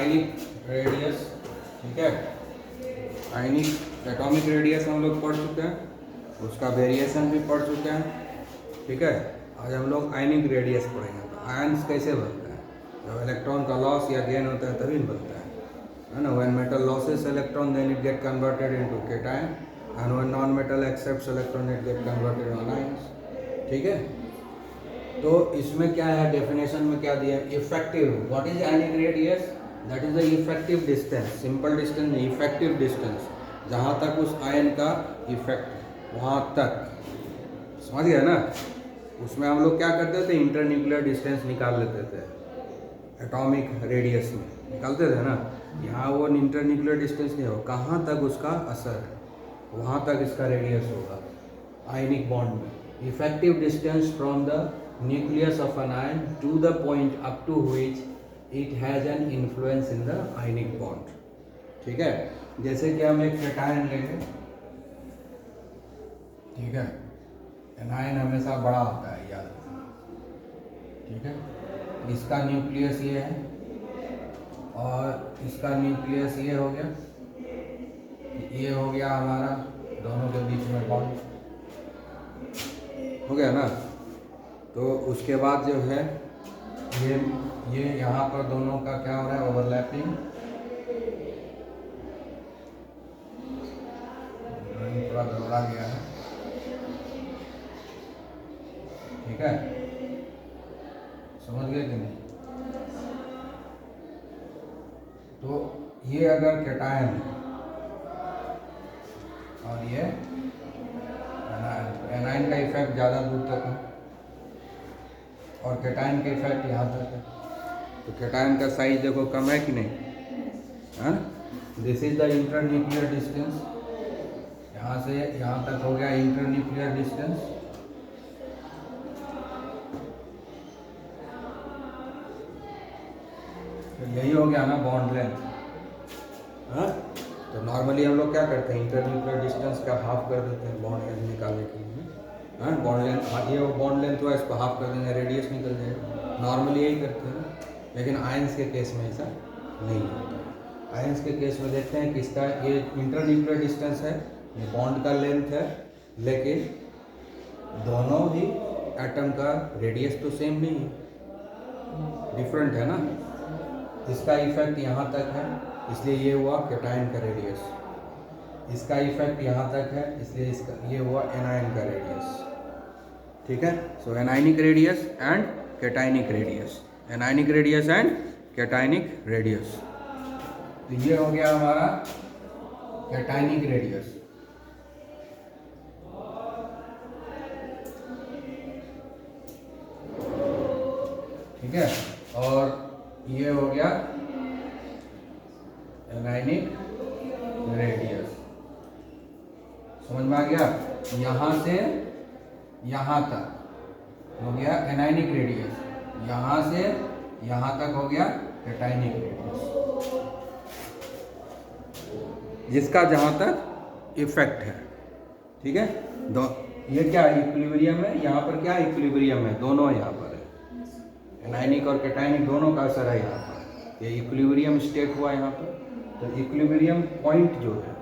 Ionic radius, ठीक है, आयनिक atomic radius हम लोग पढ़ चुके हैं, उसका वेरिएशन भी पढ़ चुके हैं, ठीक है। आज हम लोग आयनिक रेडियस पढ़ेंगे। तो आयन्स कैसे बनते हैं, जब इलेक्ट्रॉन का लॉस या गेन होता है तभी बनता है ना। When metal loses electron then it get converted into cation, and when non metal accepts electron it get converted anions, ठीक है। तो इसमें क्या है, डेफिनेशन में क्या दिया है, effective, what is ionic radius, that is the effective distance, simple distance नहीं, इफेक्टिव डिस्टेंस, जहाँ तक उस आयन का इफेक्ट वहाँ तक, समझ गया ना। उसमें हम लोग क्या करते थे, इंटरन्यूक्लियर डिस्टेंस निकाल लेते थे, एटॉमिक रेडियस में निकालते थे ना। यहाँ वो इंटरन्यूक्लियर डिस्टेंस नहीं होगा, कहाँ तक उसका असर है वहाँ तक इसका रेडियस होगा आयनिक बॉन्ड में। Effective distance from the nucleus of an ion to the point up to which it has an influence in the ionic bond, ठीक है। जैसे कि हम एक कैटायन लेंगे, ठीक है, एनायन हमेशा बड़ा होता है, याद रखना, ठीक है। इसका न्यूक्लियस ये है और इसका न्यूक्लियस ये हो गया, ये हो गया हमारा दोनों के बीच में बॉन्ड हो गया ना। तो उसके बाद जो है ये यहाँ पर दोनों का क्या हो रहा है, ओवरलैपिंग, थोड़ा गड़बड़ा गया है, ठीक है, समझ गए कि नहीं। तो ये अगर कैटायन है और ये एनायन का इफेक्ट ज़्यादा दूर तक है और कैटायन का इफेक्ट यहाँ तक है, तो कैटायन का साइज देखो कम है कि नहीं, है। This is the internuclear distance, यहाँ से यहाँ तक हो गया इंटरन्यूक्लियर डिस्टेंस, तो यही हो गया ना बॉन्ड लेंथ, हाँ। तो नॉर्मली हम लोग क्या करते हैं, इंटरन्यूक्लियर डिस्टेंस का हाफ कर देते हैं बॉन्ड लेंथ निकालने के लिए, हाँ। बॉन्ड लेंथ, ये बॉन्ड लेंथ हुआ, इसको हाफ कर देंगे, रेडियस निकल जाएगा, नॉर्मली यही करते हैं। लेकिन आयंस के केस में ऐसा नहीं होता। आयंस के केस में देखते हैं कि इसका ये इंटरन्यूक्लियर डिस्टेंस है, ये बॉन्ड का लेंथ है, लेकिन दोनों ही एटम का रेडियस तो सेम नहीं है, डिफरेंट है ना। इसका इफेक्ट यहाँ तक है, इसलिए ये हुआ कैटायन का रेडियस, इसका इफेक्ट यहाँ तक है, इसलिए इसका ये हुआ एनायन का रेडियस, ठीक है। So anionic radius and cationic radius, anionic radius and cationic radius. तो ये हो गया हमारा कैटायनिक रेडियस, ठीक है। और ये हो गया एनायनिक रेडियस, समझ में आ गया। यहाँ से यहाँ तक हो गया एनायनिक रेडियस, यहाँ से यहाँ तक हो गया कैटायनिक रेडियस, जिसका जहाँ तक इफेक्ट है, ठीक है। ये क्या इक्विलिब्रियम है, यहाँ पर क्या इक्विलिब्रियम है, दोनों यहाँ पर है, एनायनिक और कैटायनिक दोनों का असर है यहाँ पर, ये इक्विलिब्रियम स्टेट हुआ यहाँ पर। तो इक्विलिब्रियम पॉइंट जो है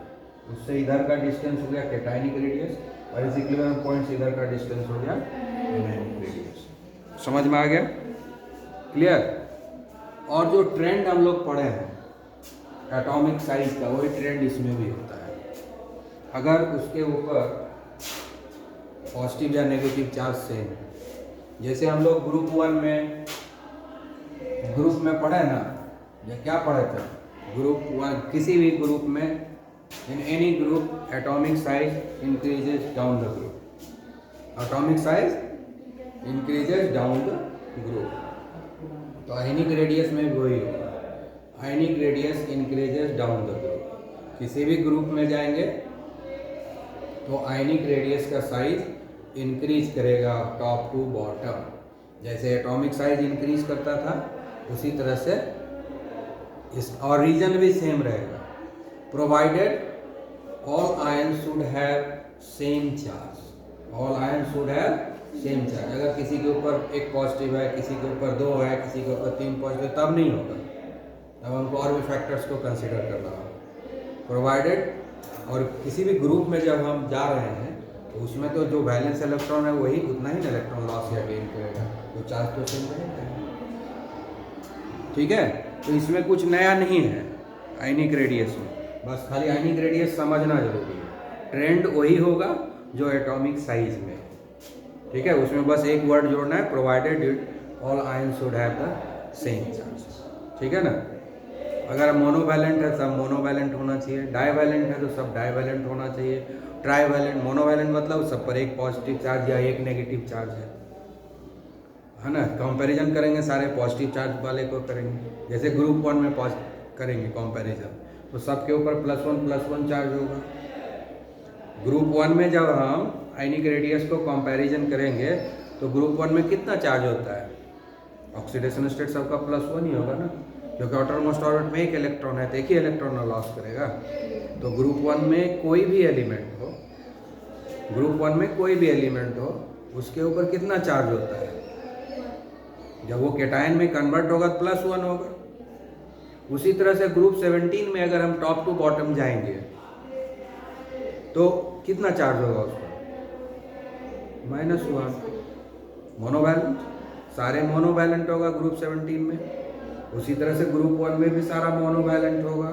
उससे इधर का डिस्टेंस हो गया कैटायनिक रेडियस, और इस इक्विलिब्रियम पॉइंट से इधर का डिस्टेंस हो गया एनायनिक रेडियस। समझ में आ गया, क्लियर। और जो ट्रेंड हम लोग पढ़े हैं एटॉमिक साइज का, वही ट्रेंड इसमें भी होता है। अगर उसके ऊपर पॉजिटिव या नेगेटिव चार्ज सेम है, जैसे हम लोग ग्रुप में पढ़े ना, या क्या पढ़े थे, ग्रुप वन, किसी भी ग्रुप में, in any group atomic size increases down the group, atomic size increases down the group. तो आयनिक रेडियस में भी वही होगा, ionic radius increases down the group. किसी भी ग्रुप में जाएंगे तो आयनिक रेडियस का साइज इंक्रीज करेगा टॉप टू बॉटम, जैसे एटॉमिक साइज इंक्रीज करता था उसी तरह से इस, और रीजन भी सेम रहेगा, provided all ion should have same charge, all ion should have same charge. अगर किसी के ऊपर एक पॉजिटिव है, किसी के ऊपर 2 है, किसी के ऊपर 3 पॉजिटिव, तब नहीं होगा, तब हमको और भी फैक्टर्स को कंसिडर करना होगा। प्रोवाइडेड, और किसी भी ग्रुप में जब हम जा रहे हैं तो उसमें तो जो वैलेंस इलेक्ट्रॉन है वही उतना ही इलेक्ट्रॉन लॉस या गेन करेगा, तो चार्ज तो सेम रहेगा। ठीक है, तो इसमें कुछ नया नहीं है आयनिक रेडियस में, बस खाली आयनिक रेडियस समझना जरूरी है। ट्रेंड वही होगा जो एटॉमिक साइज में। ठीक है, उसमें बस एक वर्ड जोड़ना है, provided all ion should have the same charge. ठीक है ना। अगर मोनोवैलेंट है सब मोनोवैलेंट होना चाहिए, डाईवैलेंट है तो सब डाईवैलेंट होना चाहिए, ट्राईवैलेंट, मोनोवैलेंट मतलब सब पर एक पॉजिटिव चार्ज या एक नेगेटिव चार्ज है ना। कंपैरिजन करेंगे सारे पॉजिटिव चार्ज वाले को करेंगे, जैसे ग्रुप 1 में करेंगे कंपैरिजन तो सबके ऊपर +1 चार्ज होगा। ग्रुप 1 में जब हम आयनिक रेडियस को कंपैरिजन करेंगे तो ग्रुप 1 में कितना चार्ज होता है, ऑक्सीडेशन स्टेट सबका +1 ही होगा ना, क्योंकि आउटरमोस्ट ऑर्बिट में एक इलेक्ट्रॉन है तो एक ही इलेक्ट्रॉन लॉस करेगा। तो ग्रुप 1 में कोई भी एलिमेंट हो, ग्रुप 1 में कोई भी एलिमेंट हो, उसके ऊपर कितना चार्ज होता है, जब वो केटायन में कन्वर्ट होगा तो +1 होगा। उसी तरह से ग्रुप 17 में अगर हम टॉप टू बॉटम जाएंगे तो कितना चार्ज होगा उसका, -1। मोनोवैलेंट, सारे मोनोवैलेंट होगा ग्रुप 17 में, उसी तरह से ग्रुप 1 में भी सारा मोनोवैलेंट होगा।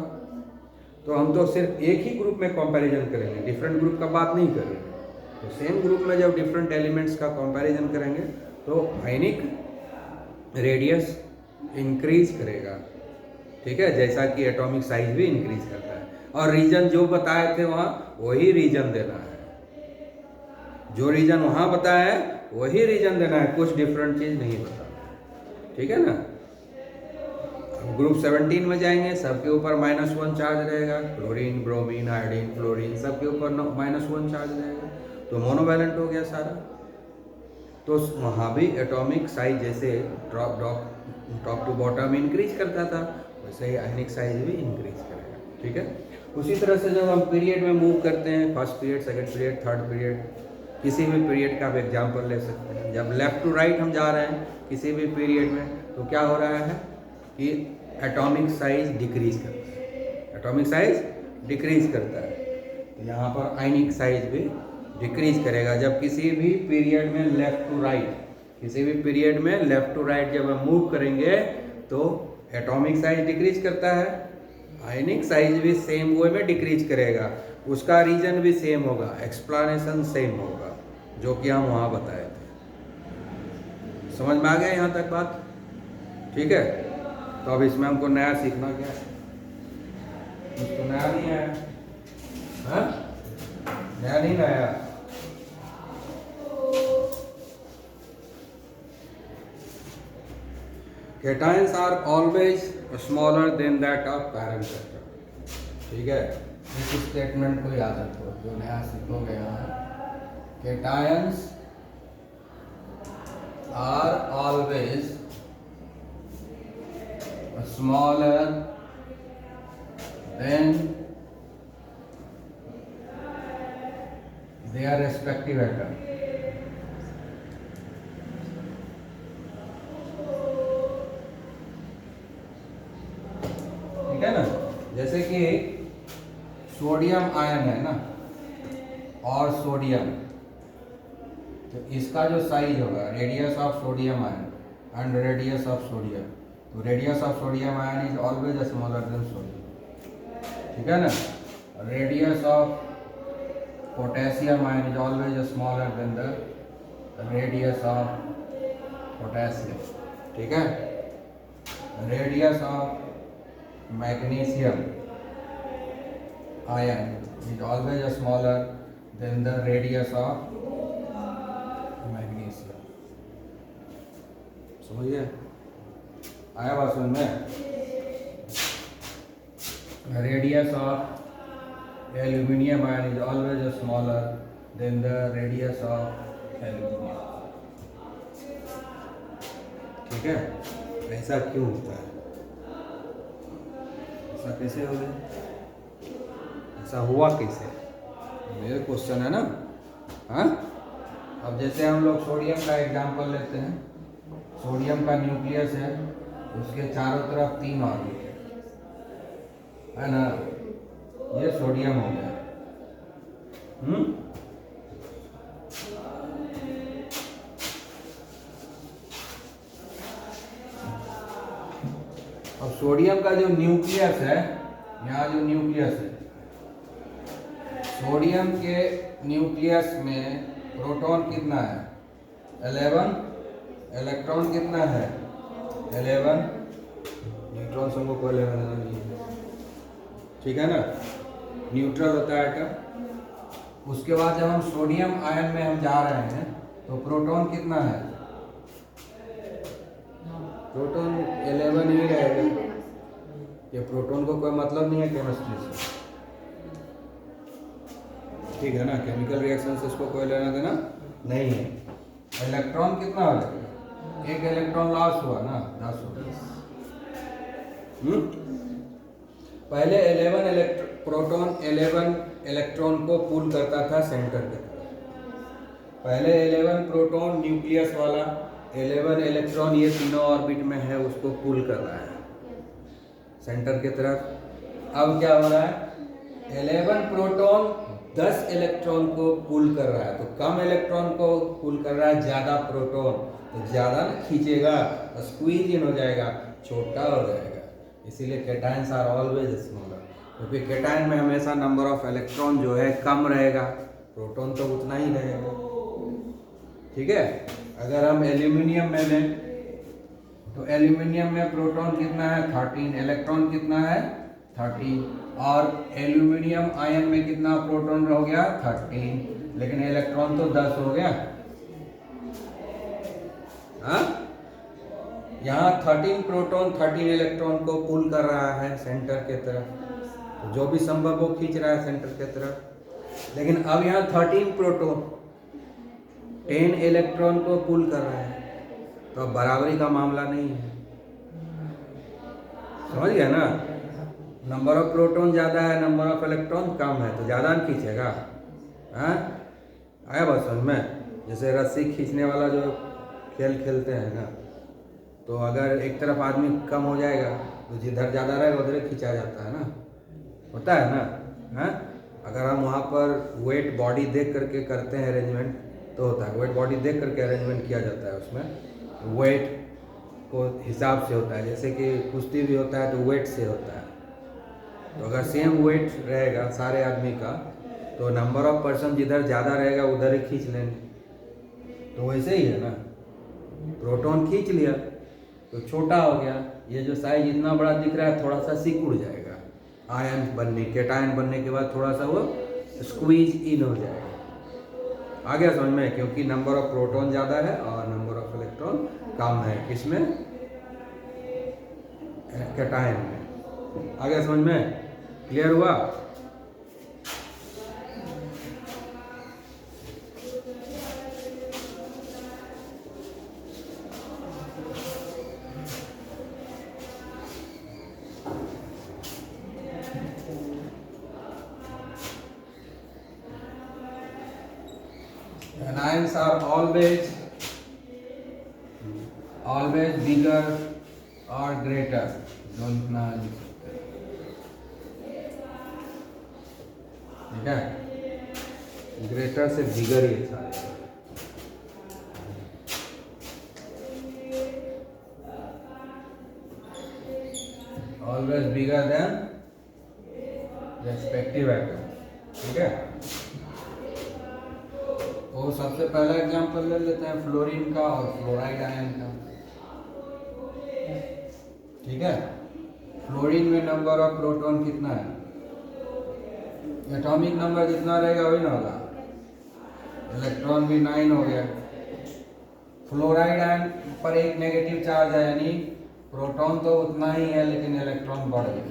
तो हम तो सिर्फ एक ही ग्रुप में कंपैरिजन करेंगे, डिफरेंट ग्रुप का बात नहीं करेंगे। तो सेम ग्रुप में जब डिफरेंट एलिमेंट्स का कंपैरिजन करेंगे तो आयनिक रेडियस इंक्रीज करेगा। ठीक है, जैसा कि एटॉमिक साइज भी इंक्रीज करता है, और रीजन जो बताए थे वहाँ वही रीजन देना है, जो रीजन वहाँ बताया है वही रीजन देना है, कुछ डिफरेंट चीज़ नहीं बताना। ठीक है ना। ग्रुप 17 में जाएंगे सबके ऊपर -1 चार्ज रहेगा, क्लोरीन, ब्रोमीन, आयोडीन, फ्लोरीन सबके ऊपर -1 चार्ज रहेगा, तो मोनोवैलेंट हो गया सारा। तो वहाँ भी एटॉमिक साइज जैसे टॉप टू बॉटम इंक्रीज करता था, वैसे ही आयनिक साइज भी इंक्रीज करेगा। ठीक है, उसी तरह से जब हम पीरियड में मूव करते हैं, first period, second period, third period, किसी भी पीरियड का आप एग्जाम्पल ले सकते हैं। जब लेफ्ट टू राइट हम जा रहे हैं किसी भी पीरियड में तो क्या हो रहा है कि एटॉमिक साइज डिक्रीज करता है, एटॉमिक साइज डिक्रीज करता है, तो यहाँ पर आयनिक साइज भी डिक्रीज करेगा। जब किसी भी पीरियड में लेफ्ट टू राइट, किसी भी पीरियड में लेफ्ट टू राइट जब हम मूव करेंगे तो एटॉमिक साइज डिक्रीज करता है, आयनिक साइज भी सेम वे में डिक्रीज करेगा, उसका रीजन भी सेम होगा, एक्सप्लेनेशन सेम होगा, जो कि हम वहाँ बताए थे। समझ में आ गया यहाँ तक बात? ठीक है, तो अब इसमें हमको नया सीखना क्या है, कुछ तो नया नहीं है, हाँ? नया नहीं लाया। Cations are always smaller than that of parent sector। ठीक है, इस स्टेटमेंट को याद रखो जो नया सीखोगे यहाँ। Cations are always smaller than their respective atom। ठीक है ना, जैसे कि सोडियम आयन है ना, और सोडियम, तो इसका जो साइज होगा, radius of sodium ion and radius of sodium, तो radius of sodium ion is always smaller than sodium. ठीक है ना, radius of potassium ion is always smaller than the radius of potassium. ठीक है, radius of magnesium ion is always smaller than the radius of magnesium। समझिए, आया बात समझ में? Radius of aluminium ion is always smaller than the radius of aluminium. ठीक है, ऐसा क्यों होता है, ऐसा कैसे हो गया, ऐसा हुआ कैसे, मेरे क्वेश्चन है ना। हाँ, अब जैसे हम लोग सोडियम का एग्जांपल लेते हैं, सोडियम का न्यूक्लियस है, उसके चारों तरफ 3 ऑर्बिट है, है ना, ये सोडियम हो गया। अब सोडियम का जो न्यूक्लियस है, यहाँ जो न्यूक्लियस है, सोडियम के न्यूक्लियस में प्रोटॉन कितना है 11, इलेक्ट्रॉन कितना है 11, न्यूट्रॉन सबको कोई लेना देना नहीं है, ठीक है ना, न्यूट्रल होता है एटम। उसके बाद जब हम सोडियम आयन में हम जा रहे हैं तो प्रोटॉन कितना है, प्रोटॉन 11 ही रहेगा। ये प्रोटॉन को कोई मतलब नहीं है केमिस्ट्री से, ठीक है ना, केमिकल रिएक्शन से इसको कोई लेना देना नहीं है। इलेक्ट्रॉन कितना हो जाएगा, एक इलेक्ट्रॉन लॉस हुआ ना 10 हो गया। पहले 11 प्रोटॉन 11 इलेक्ट्रॉन को पुल करता था सेंटर के तरफ। पहले 11 प्रोटॉन न्यूक्लियस वाला, 11 इलेक्ट्रॉन ये तीनों ऑर्बिट में है उसको पुल कर रहा है सेंटर की तरफ। अब क्या हो रहा है, 11 प्रोटॉन 10 इलेक्ट्रॉन को पुल कर रहा है, तो कम इलेक्ट्रॉन को पुल कर रहा है ज़्यादा प्रोटॉन, तो ज़्यादा ना खींचेगा, स्क्वीज इन हो जाएगा, छोटा हो जाएगा। इसीलिए कैटायंस आर ऑलवेज स्मॉलर, क्योंकि कैटायन में हमेशा नंबर ऑफ इलेक्ट्रॉन जो है कम रहेगा, प्रोटॉन तो उतना ही रहेगा, ठीक है। अगर हम एल्यूमिनियम में लें तो एल्यूमिनियम में प्रोटॉन कितना है 13, इलेक्ट्रॉन कितना है 13, और एल्यूमिनियम आयन में कितना प्रोटॉन हो गया 13, लेकिन इलेक्ट्रॉन तो 10 हो गया। हाँ, यहाँ 13 प्रोटॉन 13 इलेक्ट्रॉन को पुल कर रहा है सेंटर के तरफ, तो जो भी संभव वो खींच रहा है सेंटर के तरफ। लेकिन अब यहाँ 13 प्रोटॉन 10 इलेक्ट्रॉन को पुल कर रहा है, तो अब बराबरी का मामला नहीं है, समझ गया ना। नंबर ऑफ प्रोटॉन ज़्यादा है, नंबर ऑफ इलेक्ट्रॉन कम है, तो ज़्यादा न खींचेगा। हाँ, आया बात समझ में। जैसे रस्सी खींचने वाला जो खेल खेलते हैं ना, तो अगर एक तरफ आदमी कम हो जाएगा तो जिधर ज़्यादा रहेगा उधर खींचा जाता है ना, होता है ना। हाँ, अगर हम वहाँ पर वेट बॉडी देख करके करते हैं अरेंजमेंट तो होता है, वेट बॉडी देख करके अरेंजमेंट किया जाता है, उसमें वेट को हिसाब से होता है। जैसे कि कुश्ती भी होता है तो वेट से होता है, तो अगर सेम वेट रहेगा सारे आदमी का तो नंबर ऑफ पर्सन जिधर ज़्यादा रहेगा उधर ही खींच लेंगे। तो वैसे ही है ना, प्रोटॉन खींच लिया तो छोटा हो गया, ये जो साइज इतना बड़ा दिख रहा है थोड़ा सा सिकुड़ जाएगा, आयन बनने कैटायन बनने के बाद थोड़ा सा वो स्क्वीज इन हो जाएगा। आ गया समझ में, क्योंकि नंबर ऑफ प्रोटॉन ज़्यादा है और नंबर ऑफ इलेक्ट्रॉन कम है, किसमें कैटायन में। आ गया समझ में, क्लियर हुआ। Anions are always bigger or greater, जो इतना लिख सकते हैं, ठीक है, ग्रेटर से बिगर ही सारे। Always bigger than respective atom, ठीक है। तो सबसे पहला एग्जांपल ले लेते हैं फ्लोरीन का और फ्लोराइड आयन का, ठीक है। फ्लोरीन में नंबर ऑफ प्रोटॉन कितना है, एटॉमिक नंबर जितना रहेगा वही ना होगा, इलेक्ट्रॉन भी 9 हो गया। फ्लोराइड आयन पर एक नेगेटिव चार्ज है, यानी प्रोटॉन तो उतना ही है लेकिन इलेक्ट्रॉन बढ़ गया,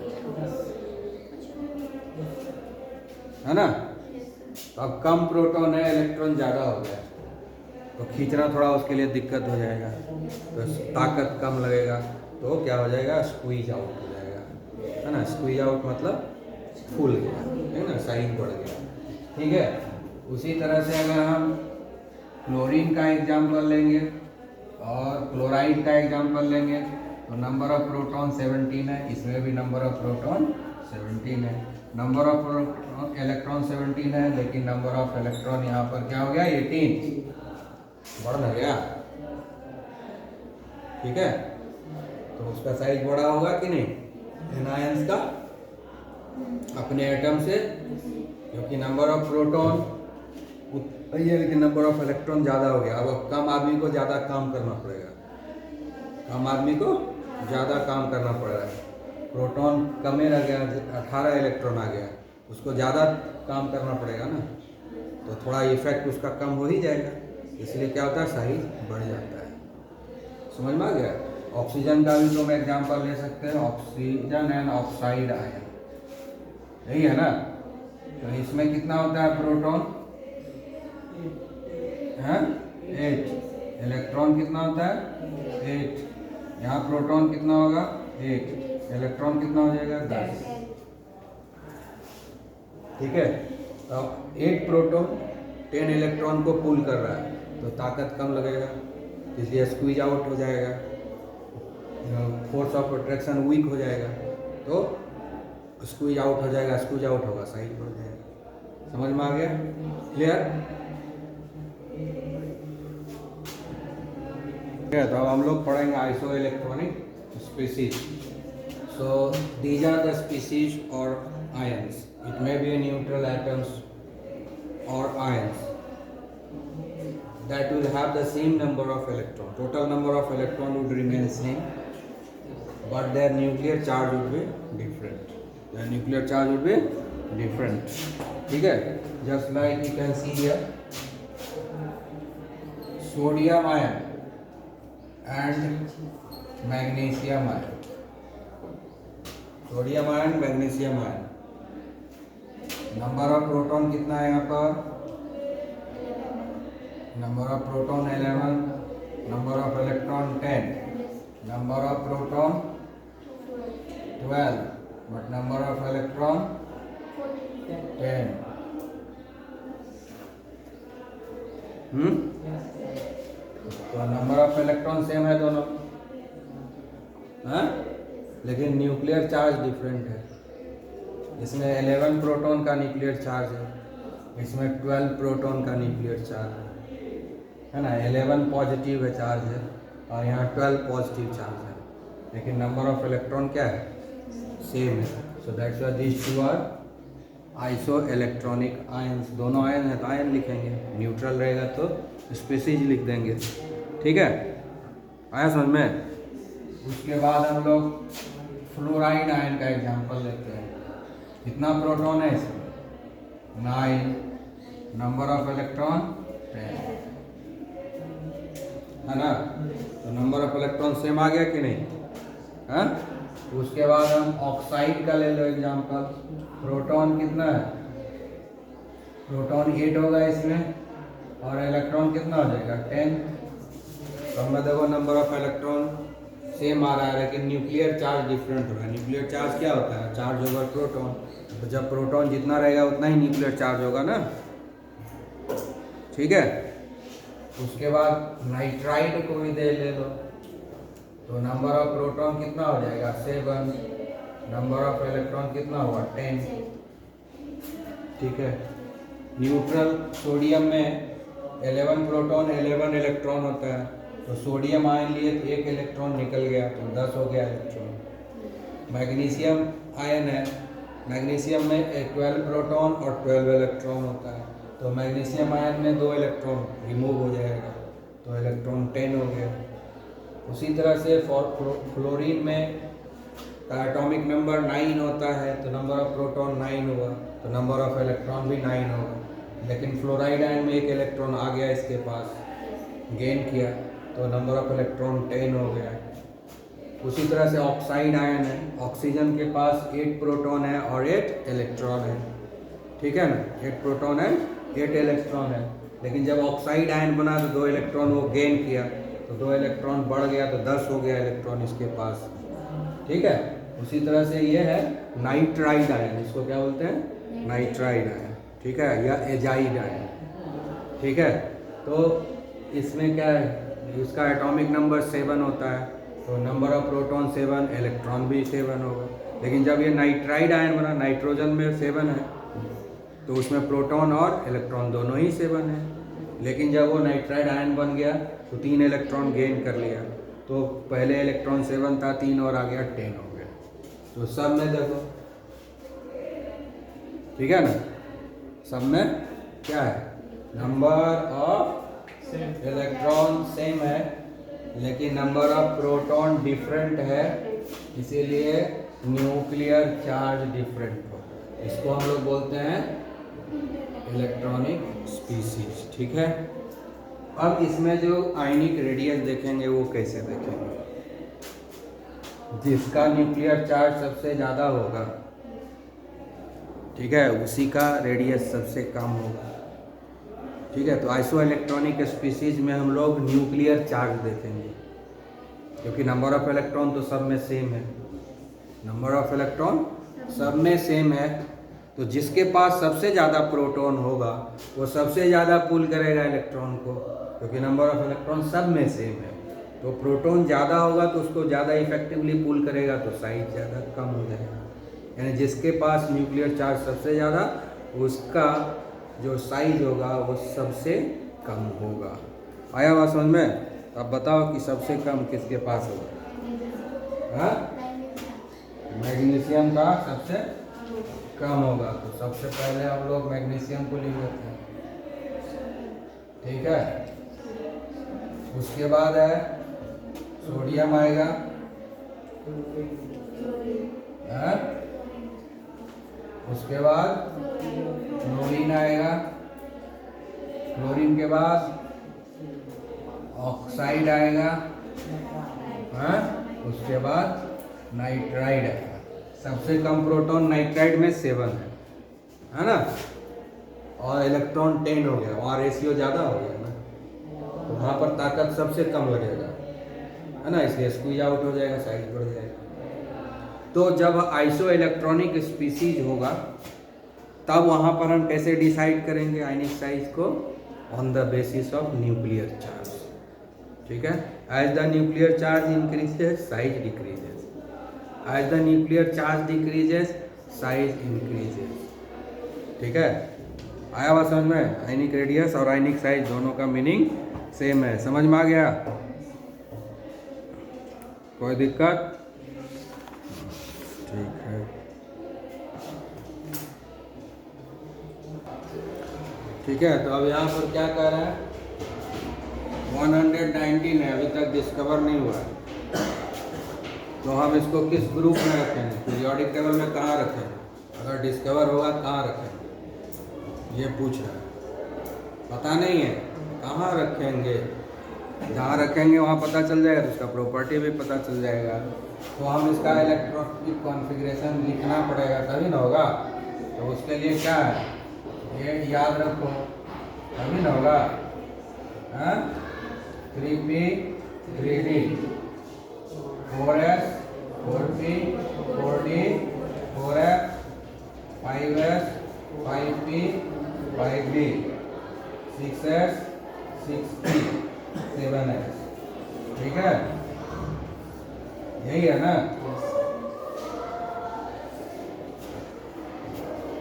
है ना। तो अब कम प्रोटॉन है, इलेक्ट्रॉन ज़्यादा हो गया, तो खींचना थोड़ा उसके लिए दिक्कत हो जाएगा, तो ताकत कम लगेगा, तो क्या हो जाएगा स्क्वीज आउट हो जाएगा, है ना। स्क्वीज आउट मतलब फूल गया, है ना, साइज बढ़ गया, ठीक है। उसी तरह से अगर हम क्लोरीन का एग्जाम्पल लेंगे और क्लोराइड का एग्जाम्पल लेंगे तो नंबर ऑफ प्रोटॉन 17 है, इसमें भी नंबर ऑफ प्रोटॉन 17 है। नंबर ऑफ इलेक्ट्रॉन 17 है, लेकिन नंबर ऑफ इलेक्ट्रॉन यहाँ पर क्या हो गया 18, बढ़ गया। ठीक है, तो उसका साइज बड़ा होगा कि नहीं एनायंस का अपने एटम से, क्योंकि नंबर ऑफ प्रोटॉन ये लेकिन नंबर ऑफ इलेक्ट्रॉन ज़्यादा हो गया। अब कम आदमी को ज़्यादा काम करना पड़ेगा, कम आदमी को ज़्यादा काम करना पड़ रहा है। प्रोटॉन कम रह गया, 18 इलेक्ट्रॉन आ गया, उसको ज़्यादा काम करना पड़ेगा ना, तो थोड़ा इफेक्ट उसका कम हो ही जाएगा, इसलिए क्या होता है साइज बढ़ जाता है। समझ में आ गया। ऑक्सीजन का भी तुम एग्जाम्पल ले सकते हैं, ऑक्सीजन एंड ऑक्साइड आयन, यही है ना। तो इसमें कितना होता है प्रोटॉन है 8, इलेक्ट्रॉन कितना होता है 8, यहाँ प्रोटॉन कितना होगा 8, इलेक्ट्रॉन कितना हो जाएगा 10। ठीक है, तो 8 प्रोटॉन 10 इलेक्ट्रॉन को पुल कर रहा है, तो ताकत कम लगेगा, इसलिए स्क्वीज आउट हो जाएगा, फोर्स ऑफ अट्रैक्शन वीक हो जाएगा, तो स्क्वीज आउट हो जाएगा, स्क्वीज आउट होगा साइज बढ़ जाएगा। समझ में आ गया, क्लियर। तो अब हम लोग पढ़ेंगे isoelectronic species. So these are the species और ions, it may be neutral atoms और ions that will have the same number of electron, total number of electron would remain same, but their nuclear charge would be different, their nuclear charge would be different. ठीक है, just like you can see here sodium ion and magnesium ion, sodium ion magnesium ion, number of proton कितना है यहाँ पर, number of proton 11, number of electron 10, number of proton 12, but number of electron 10. तो number of electron same है दोनों, हाँ, लेकिन nuclear charge different है। इसमें 11 प्रोटॉन का न्यूक्लियर चार्ज है, इसमें 12 प्रोटॉन का न्यूक्लियर चार्ज है ना, 11 पॉजिटिव है चार्ज है और यहाँ 12 पॉजिटिव चार्ज है, लेकिन नंबर ऑफ इलेक्ट्रॉन क्या है सेम है। So that's why this two are isoelectronic ions. दोनों आयन है तो आयन लिखेंगे, न्यूट्रल रहेगा तो स्पीसीज लिख देंगे। ठीक है, आया समझ में। उसके बाद हम लोग फ्लोराइड आयन का एग्जांपल लेते हैं। कितना प्रोटॉन है इसमें 9, नंबर ऑफ इलेक्ट्रॉन 10 है ना, तो नंबर ऑफ इलेक्ट्रॉन सेम आ गया कि नहीं, हाँ। उसके बाद हम ऑक्साइड का ले लो एग्जांपल। प्रोटॉन कितना है, प्रोटॉन 8 होगा इसमें और इलेक्ट्रॉन कितना हो जाएगा 10। तो हमें देखो नंबर ऑफ इलेक्ट्रॉन सेम आ रहा है, लेकिन न्यूक्लियर चार्ज डिफरेंट हो रहा है। न्यूक्लियर चार्ज क्या होता है, चार्ज ओवर प्रोटॉन, तो जब प्रोटॉन जितना रहेगा उतना ही न्यूक्लियर चार्ज होगा ना। ठीक है, उसके बाद नाइट्राइड को भी दे ले लो, तो नंबर ऑफ प्रोटॉन कितना हो जाएगा 7, नंबर ऑफ इलेक्ट्रॉन कितना हुआ 10। ठीक है, न्यूट्रल सोडियम में 11 प्रोटॉन 11 इलेक्ट्रॉन होता है, तो सोडियम आयन लिए तो 1 इलेक्ट्रॉन निकल गया, तो 10 हो गया इलेक्ट्रॉन। मैग्नीशियम आयन है, मैग्नीशियम में 12 प्रोटॉन और 12 इलेक्ट्रॉन होता है, तो मैग्नीशियम आयन में 2 इलेक्ट्रॉन रिमूव हो जाएगा, तो इलेक्ट्रॉन 10 हो गया। उसी तरह से फ्लोरीन में का एटॉमिक नंबर 9 होता है, तो नंबर ऑफ प्रोटॉन 9 होगा, तो नंबर ऑफ इलेक्ट्रॉन भी 9 होगा। लेकिन फ्लोराइड आयन में 1 इलेक्ट्रॉन आ गया इसके पास, गेन किया, तो नंबर ऑफ इलेक्ट्रॉन 10 हो गया। उसी तरह से ऑक्साइड आयन है, ऑक्सीजन के पास 8 प्रोटॉन है और 8 इलेक्ट्रॉन है। ठीक है ना, 8 प्रोटॉन है 8 इलेक्ट्रॉन है, लेकिन जब ऑक्साइड आयन बना तो 2 इलेक्ट्रॉन वो गेन किया, तो 2 इलेक्ट्रॉन बढ़ गया, तो 10 हो गया इलेक्ट्रॉन इसके पास। ठीक है, उसी तरह से ये है नाइट्राइड आयन, इसको क्या बोलते हैं नाइट्राइड आयन। ठीक है, या एजाइड आयन। ठीक है, तो इसमें क्या है, इसका एटॉमिक नंबर 7 होता है तो नंबर ऑफ प्रोटॉन 7, इलेक्ट्रॉन भी 7 होगा। लेकिन जब ये नाइट्राइड आयन बना, नाइट्रोजन में 7 है, तो उसमें प्रोटॉन और इलेक्ट्रॉन दोनों ही 7 है। लेकिन जब वो नाइट्राइड आयन बन गया तो 3 इलेक्ट्रॉन गेन कर लिया, तो पहले इलेक्ट्रॉन 7 था, 3 और आ गया 10 हो गया। तो सब में देखो, ठीक है ना, सब में क्या है, नंबर ऑफ इलेक्ट्रॉन सेम है लेकिन नंबर ऑफ प्रोटॉन डिफरेंट है, इसीलिए न्यूक्लियर चार्ज डिफरेंट हो। इसको हम लोग बोलते हैं इलेक्ट्रॉनिक स्पीसीज, ठीक है। अब इसमें जो आयनिक रेडियस देखेंगे वो कैसे देखेंगे, जिसका न्यूक्लियर चार्ज सबसे ज़्यादा होगा, ठीक है, उसी का रेडियस सबसे कम होगा, ठीक है। तो आइसो इलेक्ट्रॉनिक स्पीसीज में हम लोग न्यूक्लियर चार्ज देखेंगे, क्योंकि नंबर ऑफ इलेक्ट्रॉन तो सब में सेम है, नंबर ऑफ इलेक्ट्रॉन सब में सेम है, तो जिसके पास सबसे ज़्यादा प्रोटॉन होगा वो सबसे ज़्यादा पुल करेगा इलेक्ट्रॉन को, क्योंकि नंबर ऑफ इलेक्ट्रॉन सब में सेम है। तो प्रोटॉन ज़्यादा होगा तो उसको ज़्यादा इफेक्टिवली पुल करेगा, तो साइज ज़्यादा कम हो जाएगा। यानी जिसके पास न्यूक्लियर चार्ज सबसे ज़्यादा, उसका जो साइज होगा वो सबसे कम होगा। आया बात समझ में? अब बताओ कि सबसे कम किसके पास होगा? हाँ, मैग्नीशियम का सबसे कम होगा। तो सबसे पहले हम लोग मैग्नीशियम को लिख लेते हैं, ठीक है। उसके बाद है सोडियम आएगा, हाँ? उसके बाद क्लोरीन आएगा, क्लोरीन के बाद ऑक्साइड आएगा, हाँ? उसके बाद नाइट्राइड आएगा। सबसे कम प्रोटॉन नाइट्राइड में 7 है ना, और इलेक्ट्रॉन 10 हो गया, वहाँ रेशियो ज़्यादा हो गया ना, तो वहाँ पर ताकत सबसे कम लगेगा, है ना, इसलिए स्क्वीज आउट हो जाएगा, साइज बढ़ जाएगा। तो जब आइसो इलेक्ट्रॉनिक स्पीसीज होगा तब वहाँ पर हम कैसे डिसाइड करेंगे आयनिक साइज को? On the basis of nuclear charge, ठीक है। As the nuclear charge increases size decreases, as the nuclear charge decreases size increases, ठीक है। आया बात समझ में? आयनिक रेडियस और आयनिक साइज दोनों का मीनिंग सेम है, समझ में आ गया? कोई दिक्कत? ठीक है, ठीक है। तो अब यहाँ पर क्या कह रहे हैं, 119 है, अभी तक डिस्कवर नहीं हुआ है, तो हम इसको किस ग्रुप में रखेंगे, पीरियोडिक टेबल में कहाँ रखेंगे, अगर डिस्कवर होगा कहाँ रखेंगे, ये पूछ रहा है। पता नहीं है कहाँ रखेंगे, जहाँ रखेंगे वहाँ पता चल जाएगा, तो उसका प्रॉपर्टी भी पता चल जाएगा। तो हम इसका इलेक्ट्रॉनिक कॉन्फ़िगरेशन लिखना पड़ेगा, तभी ना होगा। तो उसके लिए क्या है, ये याद रखो, तभी ना होगा। 3p 3d, 4s 4p 4d 4f, 5s 5p 5d, 6s 6p 7s, ठीक है, यही है ना।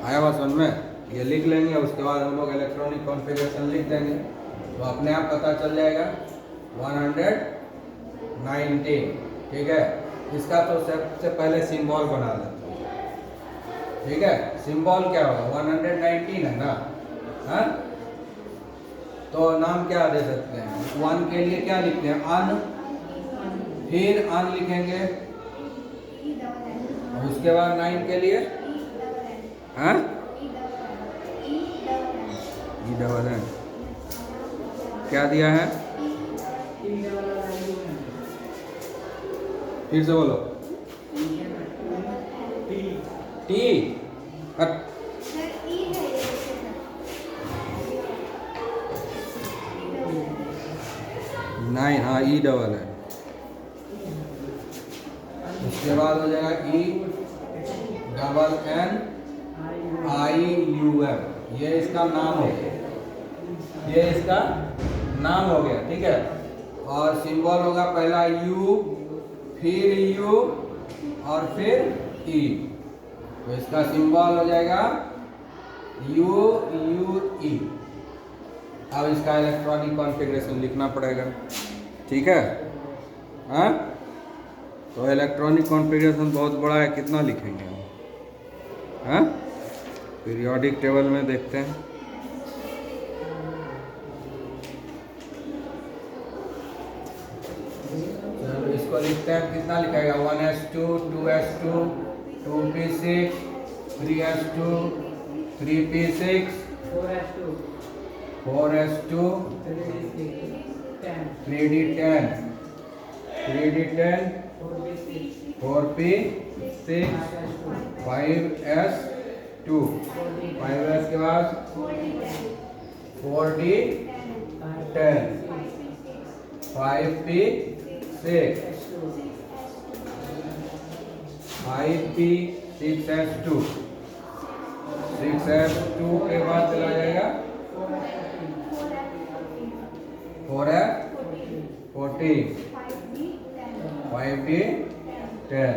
आया बात समझ में? ये लिख लेंगे, उसके बाद हम लोग इलेक्ट्रॉनिक कॉन्फ़िगरेशन लिख देंगे, तो अपने आप पता चल जाएगा 119, ठीक है। इसका तो सबसे पहले सिंबल बना लेते हैं, ठीक है। सिंबल क्या होगा, 119 है ना, हाँ? तो नाम क्या दे सकते हैं, 1 के लिए क्या लिखते हैं, अन, फिर अन लिखेंगे, और उसके बाद 9 के लिए, हाँ, E-double-N, क्या दिया है, फिर से बोलो, टी, नाइन, हाँ, E-double-N। उसके बाद हो जाएगा E-double-N-I-U-M, ये इसका नाम हो गया, ये इसका नाम हो गया, ठीक है। और सिंबल होगा पहला U, फिर यू और फिर ई, तो इसका सिंबल हो जाएगा यू यू ई। अब इसका इलेक्ट्रॉनिक कॉन्फ़िगरेशन लिखना पड़ेगा, ठीक है। हाँ, तो इलेक्ट्रॉनिक कॉन्फ़िगरेशन बहुत बड़ा है, कितना लिखेंगे हम? हाँ, पीरियोडिक टेबल में देखते हैं। चलो इसको लिखते हैं, कितना लिखेगा? 1s2 2s2 2p6 3s2 3p6 4s2 3d10 3d10 4p6 5s2 5s के बाद 4d10 5p6 5p6s2 6s2 के बाद चला जाएगा 4f14 5p10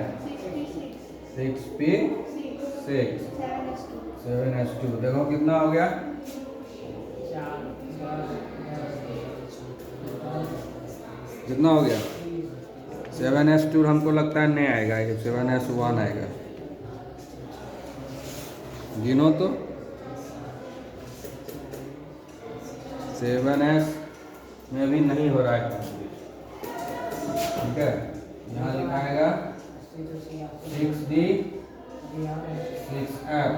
6p6 7s2। देखो कितना हो गया? कितना हो गया? 7s2 हमको लगता है नहीं आएगा, 7s1 आएगा। गिनो तो 7s में भी नहीं हो रहा है, ठीक है। यहाँ लिखाएगा 6d 6f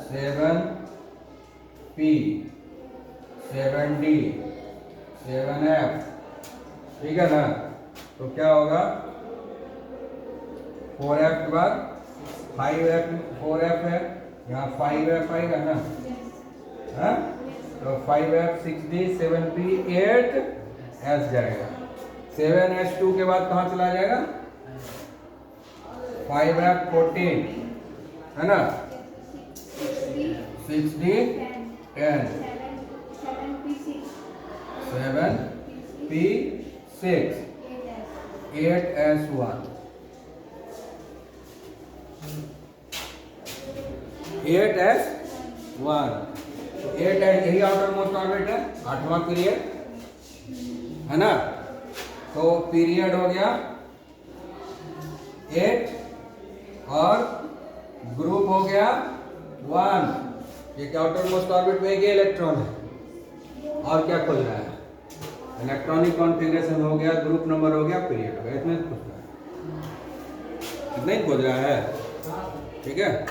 7p 7d 7f, ठीक है ना। तो क्या होगा? 4f के बाद 5f 4f है, यहाँ 5f आएगा ना, हाँ। तो 5f 6d 7p 8s जाएगा। 7s2 के बाद कहाँ चला जाएगा? 5f 14 है ना, 6d 10 7p6 8s1 8s1, 8 यही आउटर मोस्ट ऑर्बिट है, 8वां पीरियड है ना। तो पीरियड हो गया 8 और ग्रुप हो गया 1। ये आउटर मोस्ट ऑर्बिट में एक इलेक्ट्रॉन है, और क्या खोज रहा है? इलेक्ट्रॉनिक कॉन्फ़िगरेशन हो गया, ग्रुप नंबर हो गया, पीरियड हो गया, इतना ही खोज रहा है, ठीक है।